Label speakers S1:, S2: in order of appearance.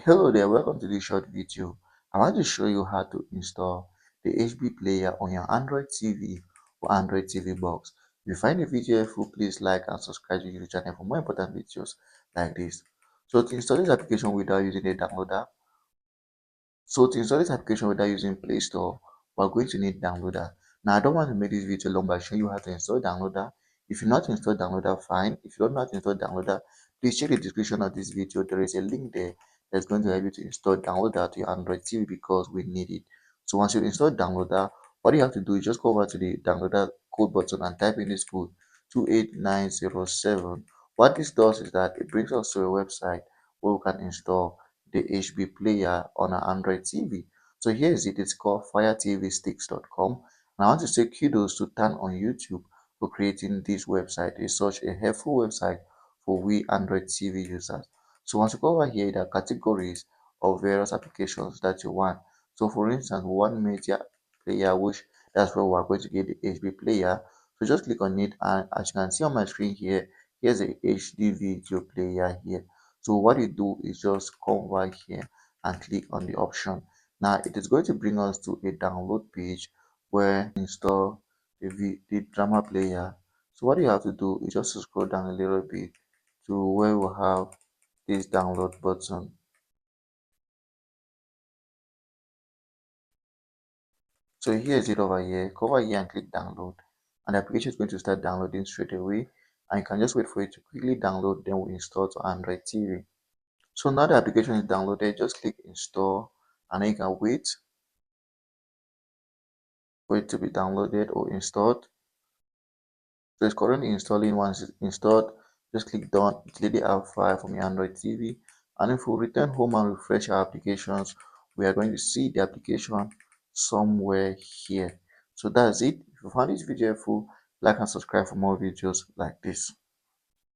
S1: Hello there, welcome to this short video. I want to show you how to install the HB player on your Android TV or Android TV box. If you find the video helpful, please like and subscribe to the channel for more important videos like this. So to install this application without using a downloader, to install this application without using Play Store, we're going to need downloader. Now I don't want to make this video long by showing you how to install downloader. If you know how to install downloader, fine. If you don't know how to install downloader, please check the description of this video. There is a link there that's going to help you to install downloader to your Android TV because we need it. So once you install downloader, what you have to do is just go over to the downloader code button and type in this code 28907. What this does is that it brings us to a website where we can install the HB player on an Android TV. So here is it, it's called firetvsticks.com. And I want to say kudos to Tan on YouTube for creating this website. It's such a helpful website for we Android TV users. So once you go over here, there are categories of various applications that you want. So for instance, one media player, which that's where we're going to get the HB player. So just click on it, and as you can see on my screen here, here's a HD video player here. So what you do is just come right here and click on the option. Now it is going to bring us to a download page where install the drama player. So what you have to do is just to scroll down a little bit to where we have this download button. So here is it over here. Go over here and click download, and the application is going to start downloading straight away. And you can just wait for it to quickly download, then we install to Android TV. So now the application is downloaded, just click install, and then you can wait for it to be downloaded or installed. So it's currently installing. Once it's installed, just click done. It's the app file from your Android TV. And if we return home and refresh our applications, we are going to see the application somewhere here. So that's it. If you found this video helpful, like and subscribe for more videos like this.